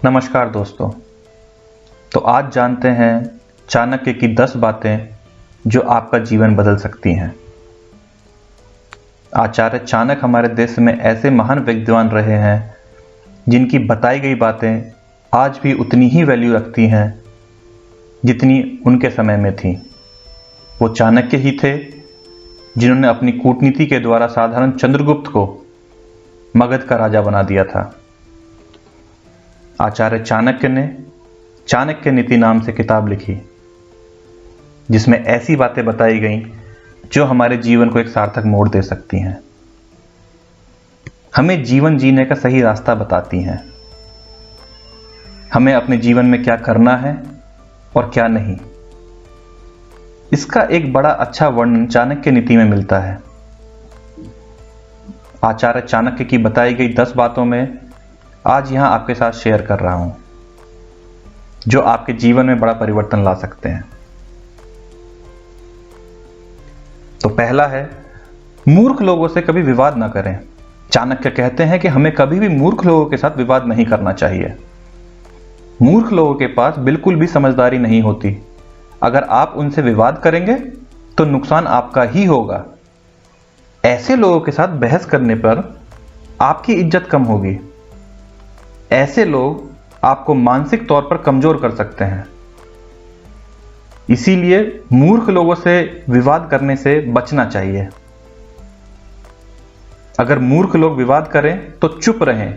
नमस्कार दोस्तों। तो आज जानते हैं चाणक्य की 10 बातें जो आपका जीवन बदल सकती हैं। आचार्य चाणक्य हमारे देश में ऐसे महान विद्वान रहे हैं जिनकी बताई गई बातें आज भी उतनी ही वैल्यू रखती हैं जितनी उनके समय में थी। वो चाणक्य ही थे जिन्होंने अपनी कूटनीति के द्वारा साधारण चंद्रगुप्त को मगध का राजा बना दिया था। आचार्य चाणक्य ने चाणक्य नीति नाम से किताब लिखी जिसमें ऐसी बातें बताई गईं जो हमारे जीवन को एक सार्थक मोड़ दे सकती हैं, हमें जीवन जीने का सही रास्ता बताती हैं, हमें अपने जीवन में क्या करना है और क्या नहीं। इसका एक बड़ा अच्छा वर्णन चाणक्य नीति में मिलता है। आचार्य चाणक्य की बताई गई 10 बातों में आज यहां आपके साथ शेयर कर रहा हूं जो आपके जीवन में बड़ा परिवर्तन ला सकते हैं। तो पहला है, मूर्ख लोगों से कभी विवाद ना करें। चाणक्य कहते हैं कि हमें कभी भी मूर्ख लोगों के साथ विवाद नहीं करना चाहिए। मूर्ख लोगों के पास बिल्कुल भी समझदारी नहीं होती। अगर आप उनसे विवाद करेंगे तो नुकसान आपका ही होगा। ऐसे लोगों के साथ बहस करने पर आपकी इज्जत कम होगी। ऐसे लोग आपको मानसिक तौर पर कमजोर कर सकते हैं। इसीलिए मूर्ख लोगों से विवाद करने से बचना चाहिए। अगर मूर्ख लोग विवाद करें तो चुप रहें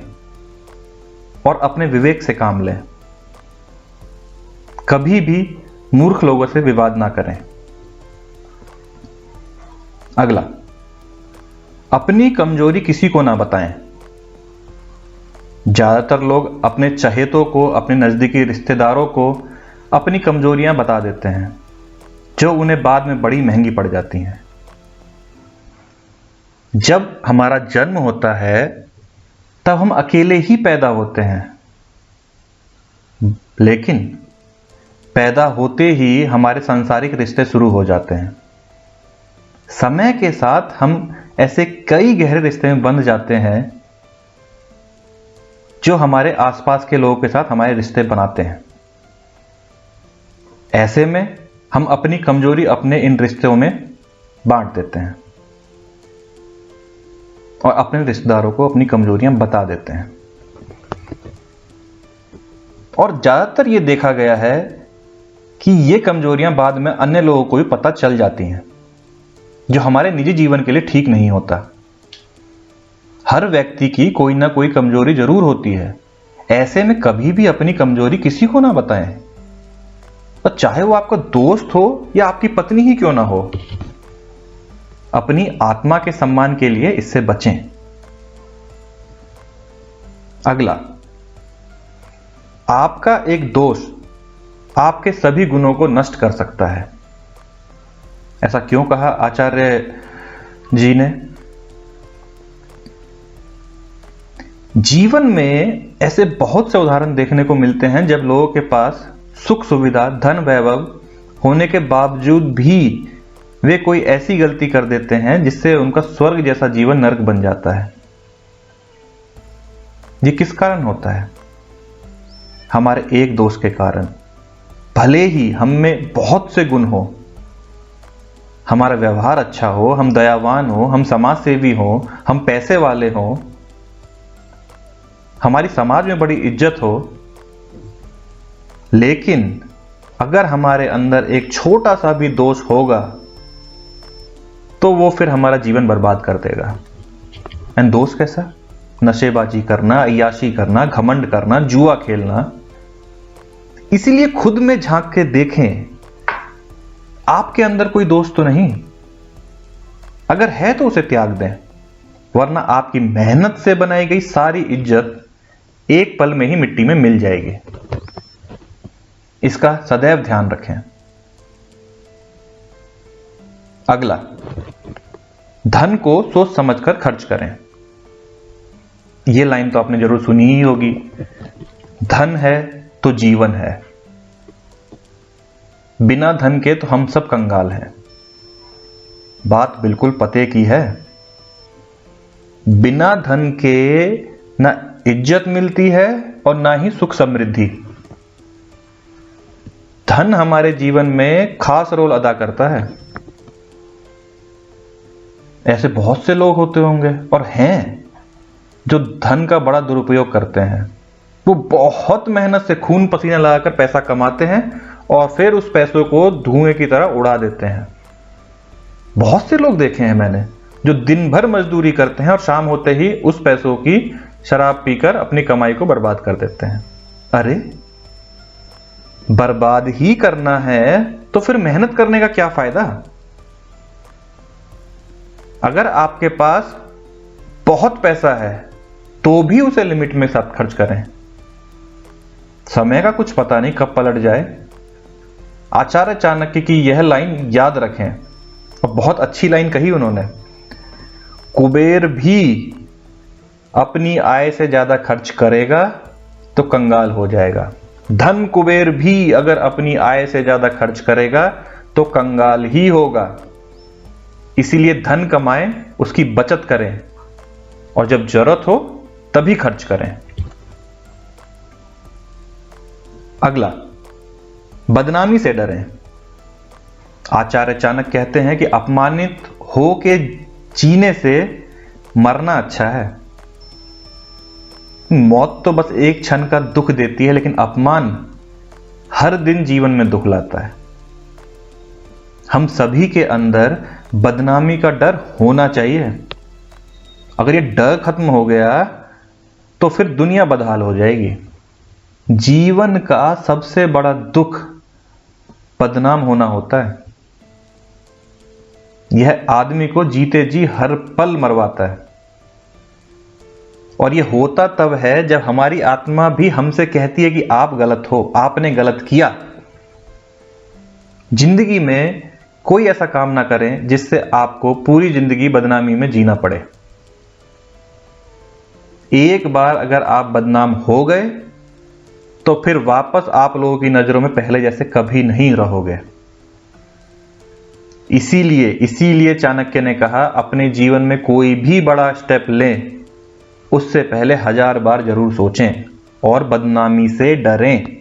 और अपने विवेक से काम लें। कभी भी मूर्ख लोगों से विवाद ना करें। अगला, अपनी कमजोरी किसी को ना बताएं। ज्यादातर लोग अपने चहेतों को, अपने नजदीकी रिश्तेदारों को अपनी कमजोरियां बता देते हैं जो उन्हें बाद में बड़ी महंगी पड़ जाती हैं। जब हमारा जन्म होता है तब हम अकेले ही पैदा होते हैं, लेकिन पैदा होते ही हमारे सांसारिक रिश्ते शुरू हो जाते हैं। समय के साथ हम ऐसे कई गहरे रिश्ते में बंध जाते हैं जो हमारे आसपास के लोगों के साथ हमारे रिश्ते बनाते हैं। ऐसे में हम अपनी कमजोरी अपने इन रिश्तों में बांट देते हैं और अपने रिश्तेदारों को अपनी कमजोरियां बता देते हैं। और ज्यादातर ये देखा गया है कि ये कमजोरियां बाद में अन्य लोगों को भी पता चल जाती हैं, जो हमारे निजी जीवन के लिए ठीक नहीं होता। हर व्यक्ति की कोई ना कोई कमजोरी जरूर होती है। ऐसे में कभी भी अपनी कमजोरी किसी को ना बताएं, और चाहे वो आपका दोस्त हो या आपकी पत्नी ही क्यों ना हो। अपनी आत्मा के सम्मान के लिए इससे बचें। अगला, आपका एक दोष आपके सभी गुणों को नष्ट कर सकता है। ऐसा क्यों कहा आचार्य जी ने? जीवन में ऐसे बहुत से उदाहरण देखने को मिलते हैं जब लोगों के पास सुख सुविधा, धन, वैभव होने के बावजूद भी वे कोई ऐसी गलती कर देते हैं जिससे उनका स्वर्ग जैसा जीवन नरक बन जाता है। ये किस कारण होता है? हमारे एक दोष के कारण। भले ही हम में बहुत से गुण हो, हमारा व्यवहार अच्छा हो, हम दयावान हो, हम समाज सेवी हो, हम पैसे वाले हो, हमारी समाज में बड़ी इज्जत हो, लेकिन अगर हमारे अंदर एक छोटा सा भी दोष होगा तो वो फिर हमारा जीवन बर्बाद कर देगा। एंड दोष कैसा? नशेबाजी करना, अय्याशी करना, घमंड करना, जुआ खेलना। इसीलिए खुद में झांक के देखें, आपके अंदर कोई दोष तो नहीं। अगर है तो उसे त्याग दें, वरना आपकी मेहनत से बनाई गई सारी इज्जत एक पल में ही मिट्टी में मिल जाएगी। इसका सदैव ध्यान रखें। अगला, धन को सोच समझकर खर्च करें। यह लाइन तो आपने जरूर सुनी ही होगी, धन है तो जीवन है, बिना धन के तो हम सब कंगाल हैं। बात बिल्कुल पते की है। बिना धन के न इज्जत मिलती है और ना ही सुख समृद्धि। धन हमारे जीवन में खास रोल अदा करता है। ऐसे बहुत से लोग होते होंगे और हैं जो धन का बड़ा दुरुपयोग करते हैं। वो बहुत मेहनत से खून पसीना लगाकर पैसा कमाते हैं और फिर उस पैसों को धुएं की तरह उड़ा देते हैं। बहुत से लोग देखे हैं मैंने जो दिन भर मजदूरी करते हैं और शाम होते ही उस पैसों की शराब पीकर अपनी कमाई को बर्बाद कर देते हैं। अरे, बर्बाद ही करना है तो फिर मेहनत करने का क्या फायदा? अगर आपके पास बहुत पैसा है तो भी उसे लिमिट में साथ खर्च करें। समय का कुछ पता नहीं कब पलट जाए। आचार्य चाणक्य की यह लाइन याद रखें, और बहुत अच्छी लाइन कही उन्होंने। कुबेर भी अपनी आय से ज्यादा खर्च करेगा तो कंगाल हो जाएगा। धन कुबेर भी अगर अपनी आय से ज्यादा खर्च करेगा तो कंगाल ही होगा। इसीलिए धन कमाएं, उसकी बचत करें और जब जरूरत हो तभी खर्च करें। अगला, बदनामी से डरें। आचार्य चाणक्य कहते हैं कि अपमानित हो के जीने से मरना अच्छा है। मौत तो बस एक क्षण का दुख देती है, लेकिन अपमान हर दिन जीवन में दुख लाता है। हम सभी के अंदर बदनामी का डर होना चाहिए। अगर ये डर खत्म हो गया तो फिर दुनिया बदहाल हो जाएगी। जीवन का सबसे बड़ा दुख बदनाम होना होता है। यह आदमी को जीते जी हर पल मरवाता है। और यह होता तब है जब हमारी आत्मा भी हमसे कहती है कि आप गलत हो, आपने गलत किया। जिंदगी में कोई ऐसा काम ना करें जिससे आपको पूरी जिंदगी बदनामी में जीना पड़े। एक बार अगर आप बदनाम हो गए तो फिर वापस आप लोगों की नजरों में पहले जैसे कभी नहीं रहोगे। इसीलिए चाणक्य ने कहा, अपने जीवन में कोई भी बड़ा स्टेप लें उससे पहले 1000 बार जरूर सोचें और बदनामी से डरें।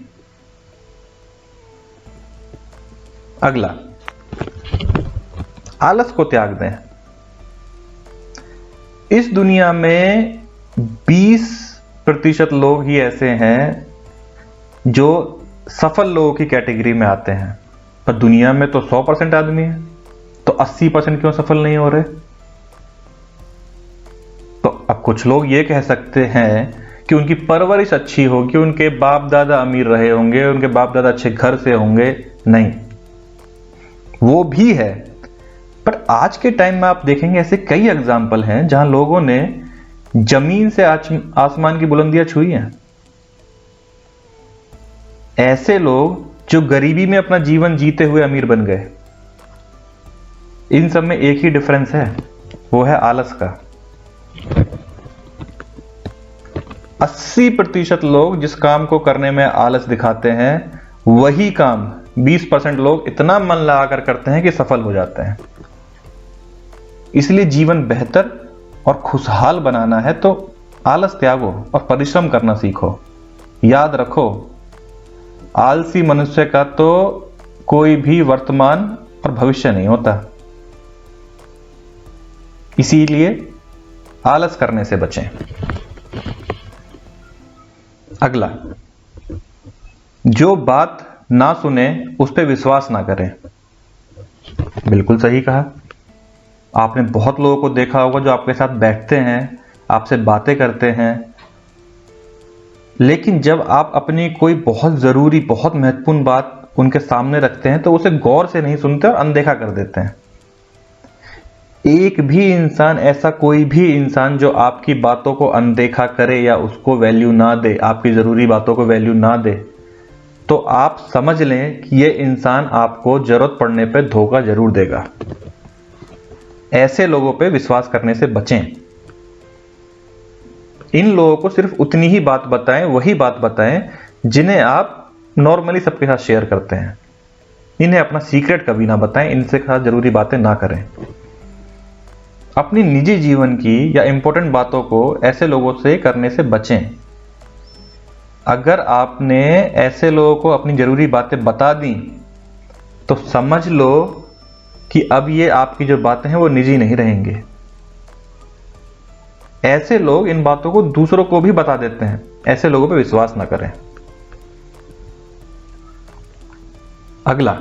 अगला, आलस को त्याग दें। इस दुनिया में 20% लोग ही ऐसे हैं जो सफल लोगों की कैटेगरी में आते हैं, पर दुनिया में तो 100% आदमी है, तो 80% क्यों सफल नहीं हो रहे? तो अब कुछ लोग ये कह सकते हैं कि उनकी परवरिश अच्छी होगी, उनके बाप दादा अमीर रहे होंगे, उनके बाप दादा अच्छे घर से होंगे। नहीं, वो भी है, पर आज के टाइम में आप देखेंगे ऐसे कई एग्जाम्पल हैं जहां लोगों ने जमीन से आसमान की बुलंदियां छुई हैं। ऐसे लोग जो गरीबी में अपना जीवन जीते हुए अमीर बन गए। इन सब में एक ही डिफरेंस है, वो है आलस का। 80% लोग जिस काम को करने में आलस दिखाते हैं, वही काम 20% लोग इतना मन लगाकर करते हैं कि सफल हो जाते हैं। इसलिए जीवन बेहतर और खुशहाल बनाना है तो आलस त्यागो और परिश्रम करना सीखो। याद रखो, आलसी मनुष्य का तो कोई भी वर्तमान और भविष्य नहीं होता। इसीलिए आलस करने से बचें। अगला, जो बात ना सुने उस पर विश्वास ना करें। बिल्कुल सही कहा। आपने बहुत लोगों को देखा होगा जो आपके साथ बैठते हैं, आपसे बातें करते हैं, लेकिन जब आप अपनी कोई बहुत जरूरी, बहुत महत्वपूर्ण बात उनके सामने रखते हैं तो उसे गौर से नहीं सुनते और अनदेखा कर देते हैं। एक भी इंसान, ऐसा कोई भी इंसान जो आपकी बातों को अनदेखा करे या उसको वैल्यू ना दे, आपकी जरूरी बातों को वैल्यू ना दे, तो आप समझ लें कि यह इंसान आपको जरूरत पड़ने पर धोखा जरूर देगा। ऐसे लोगों पे विश्वास करने से बचें। इन लोगों को सिर्फ उतनी ही बात बताएं, वही बात बताएं जिन्हें आप नॉर्मली सबके साथ शेयर करते हैं। इन्हें अपना सीक्रेट कभी ना बताएं, इनसे साथ जरूरी बातें ना करें। अपनी निजी जीवन की या इंपॉर्टेंट बातों को ऐसे लोगों से करने से बचें। अगर आपने ऐसे लोगों को अपनी जरूरी बातें बता दी तो समझ लो कि अब ये आपकी जो बातें हैं वो निजी नहीं रहेंगे। ऐसे लोग इन बातों को दूसरों को भी बता देते हैं। ऐसे लोगों पर विश्वास ना करें। अगला,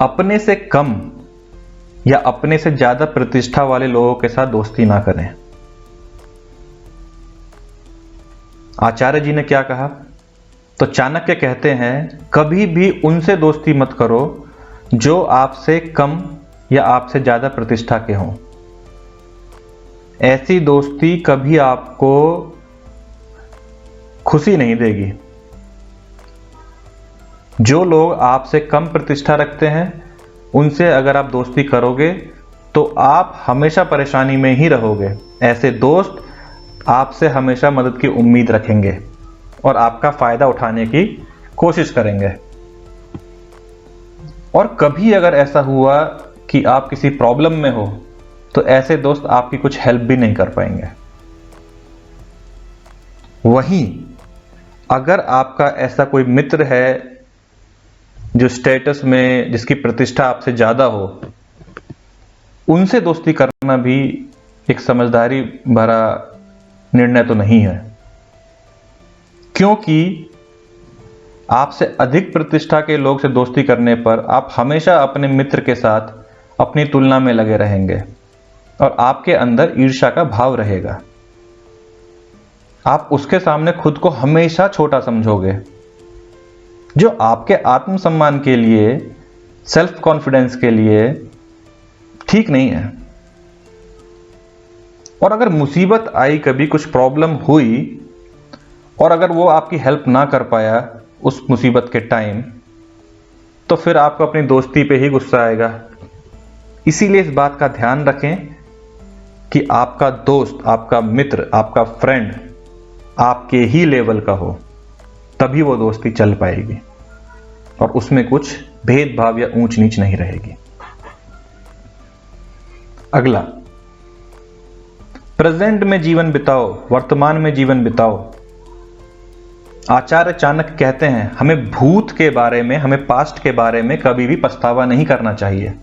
अपने से कम या अपने से ज्यादा प्रतिष्ठा वाले लोगों के साथ दोस्ती ना करें। आचार्य जी ने क्या कहा? तो चाणक्य कहते हैं, कभी भी उनसे दोस्ती मत करो जो आपसे कम या आपसे ज्यादा प्रतिष्ठा के हों। ऐसी दोस्ती कभी आपको खुशी नहीं देगी। जो लोग आपसे कम प्रतिष्ठा रखते हैं उनसे अगर आप दोस्ती करोगे तो आप हमेशा परेशानी में ही रहोगे। ऐसे दोस्त आपसे हमेशा मदद की उम्मीद रखेंगे और आपका फायदा उठाने की कोशिश करेंगे। और कभी अगर ऐसा हुआ कि आप किसी प्रॉब्लम में हो तो ऐसे दोस्त आपकी कुछ हेल्प भी नहीं कर पाएंगे। वहीं अगर आपका ऐसा कोई मित्र है जो स्टेटस में, जिसकी प्रतिष्ठा आपसे ज्यादा हो, उनसे दोस्ती करना भी एक समझदारी भरा निर्णय तो नहीं है, क्योंकि आपसे अधिक प्रतिष्ठा के लोग से दोस्ती करने पर आप हमेशा अपने मित्र के साथ अपनी तुलना में लगे रहेंगे और आपके अंदर ईर्ष्या का भाव रहेगा। आप उसके सामने खुद को हमेशा छोटा समझोगे, जो आपके आत्मसम्मान के लिए, सेल्फ कॉन्फिडेंस के लिए ठीक नहीं है। और अगर मुसीबत आई, कभी कुछ प्रॉब्लम हुई और अगर वो आपकी हेल्प ना कर पाया उस मुसीबत के टाइम, तो फिर आपको अपनी दोस्ती पे ही गुस्सा आएगा। इसीलिए इस बात का ध्यान रखें कि आपका दोस्त, आपका मित्र, आपका फ्रेंड आपके ही लेवल का हो, तभी वो दोस्ती चल पाएगी और उसमें कुछ भेदभाव या ऊंच नीच नहीं रहेगी। अगला, प्रेजेंट में जीवन बिताओ, वर्तमान में जीवन बिताओ। आचार्य चाणक्य कहते हैं, हमें भूत के बारे में, हमें पास्ट के बारे में कभी भी पछतावा नहीं करना चाहिए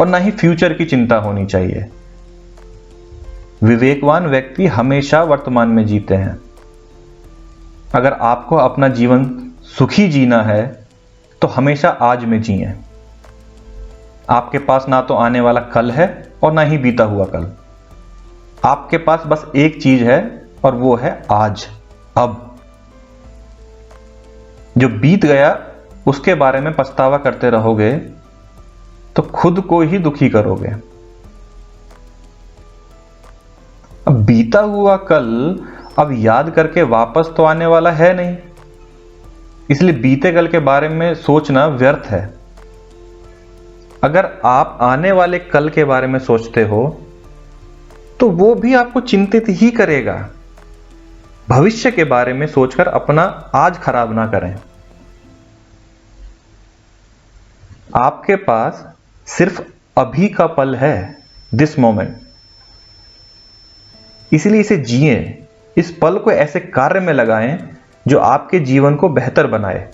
और ना ही फ्यूचर की चिंता होनी चाहिए। विवेकवान व्यक्ति हमेशा वर्तमान में जीते हैं। अगर आपको अपना जीवन सुखी जीना है तो हमेशा आज में जिए। आपके पास ना तो आने वाला कल है और ना ही बीता हुआ कल। आपके पास बस एक चीज है और वो है आज, अब। जो बीत गया उसके बारे में पछतावा करते रहोगे तो खुद को ही दुखी करोगे। अब बीता हुआ कल अब याद करके वापस तो आने वाला है नहीं, इसलिए बीते कल के बारे में सोचना व्यर्थ है। अगर आप आने वाले कल के बारे में सोचते हो तो वो भी आपको चिंतित ही करेगा। भविष्य के बारे में सोचकर अपना आज खराब ना करें। आपके पास सिर्फ अभी का पल है, दिस मोमेंट। इसलिए इसे जिए। इस पल को ऐसे कार्य में लगाएं जो आपके जीवन को बेहतर बनाए।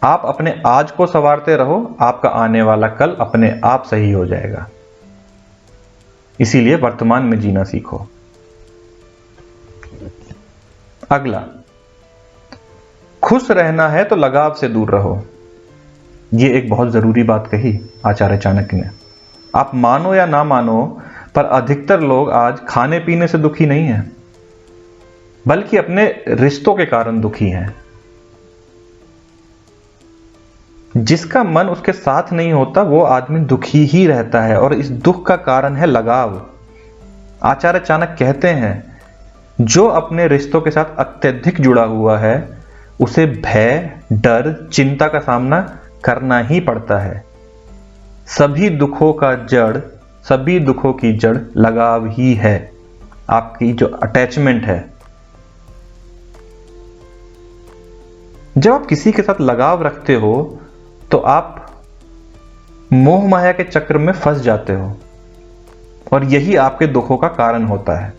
आप अपने आज को संवारते रहो, आपका आने वाला कल अपने आप सही हो जाएगा। इसीलिए वर्तमान में जीना सीखो। अगला, खुश रहना है तो लगाव से दूर रहो। यह एक बहुत जरूरी बात कही आचार्य चाणक्य ने। आप मानो या ना मानो, पर अधिकतर लोग आज खाने पीने से दुखी नहीं हैं, बल्कि अपने रिश्तों के कारण दुखी हैं। जिसका मन उसके साथ नहीं होता वो आदमी दुखी ही रहता है और इस दुख का कारण है लगाव। आचार्य चाणक्य कहते हैं, जो अपने रिश्तों के साथ अत्यधिक जुड़ा हुआ है उसे भय, डर, चिंता का सामना करना ही पड़ता है। सभी दुखों की जड़ लगाव ही है, आपकी जो अटैचमेंट है। जब आप किसी के साथ लगाव रखते हो तो आप मोह माया के चक्र में फंस जाते हो और यही आपके दुखों का कारण होता है।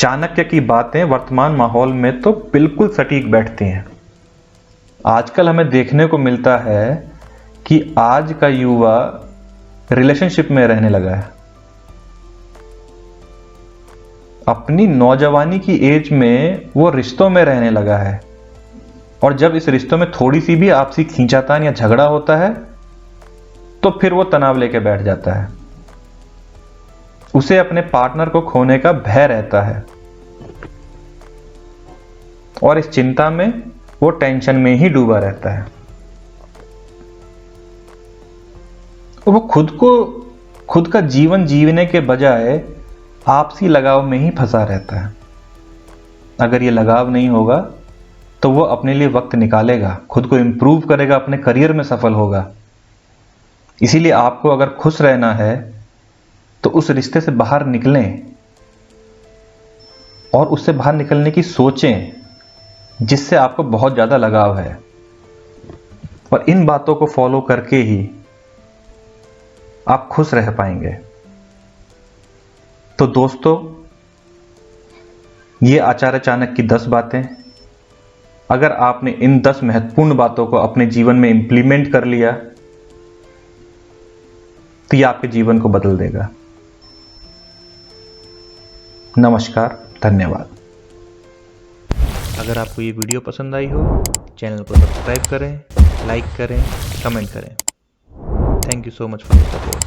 चाणक्य की बातें वर्तमान माहौल में तो बिल्कुल सटीक बैठती हैं। आजकल हमें देखने को मिलता है कि आज का युवा रिलेशनशिप में रहने लगा है। अपनी नौजवानी की एज में वो रिश्तों में रहने लगा है, और जब इस रिश्तों में थोड़ी सी भी आपसी खींचातान या झगड़ा होता है तो फिर वो तनाव लेके बैठ जाता है। उसे अपने पार्टनर को खोने का भय रहता है, और इस चिंता में वो टेंशन में ही डूबा रहता है। वो खुद का जीवन जीने के बजाय आपसी लगाव में ही फंसा रहता है। अगर ये लगाव नहीं होगा तो वो अपने लिए वक्त निकालेगा, खुद को इंप्रूव करेगा, अपने करियर में सफल होगा। इसीलिए आपको अगर खुश रहना है तो उस रिश्ते से बाहर निकलें और उससे बाहर निकलने की सोचें जिससे आपको बहुत ज़्यादा लगाव है, और इन बातों को फॉलो करके ही आप खुश रह पाएंगे। तो दोस्तों, ये आचार्य चाणक्य की 10 बातें, अगर आपने इन 10 महत्वपूर्ण बातों को अपने जीवन में इंप्लीमेंट कर लिया तो ये आपके जीवन को बदल देगा। नमस्कार, धन्यवाद। अगर आपको ये वीडियो पसंद आई हो, चैनल को सब्सक्राइब करें, लाइक करें, कमेंट करें। Thank you so much for the support.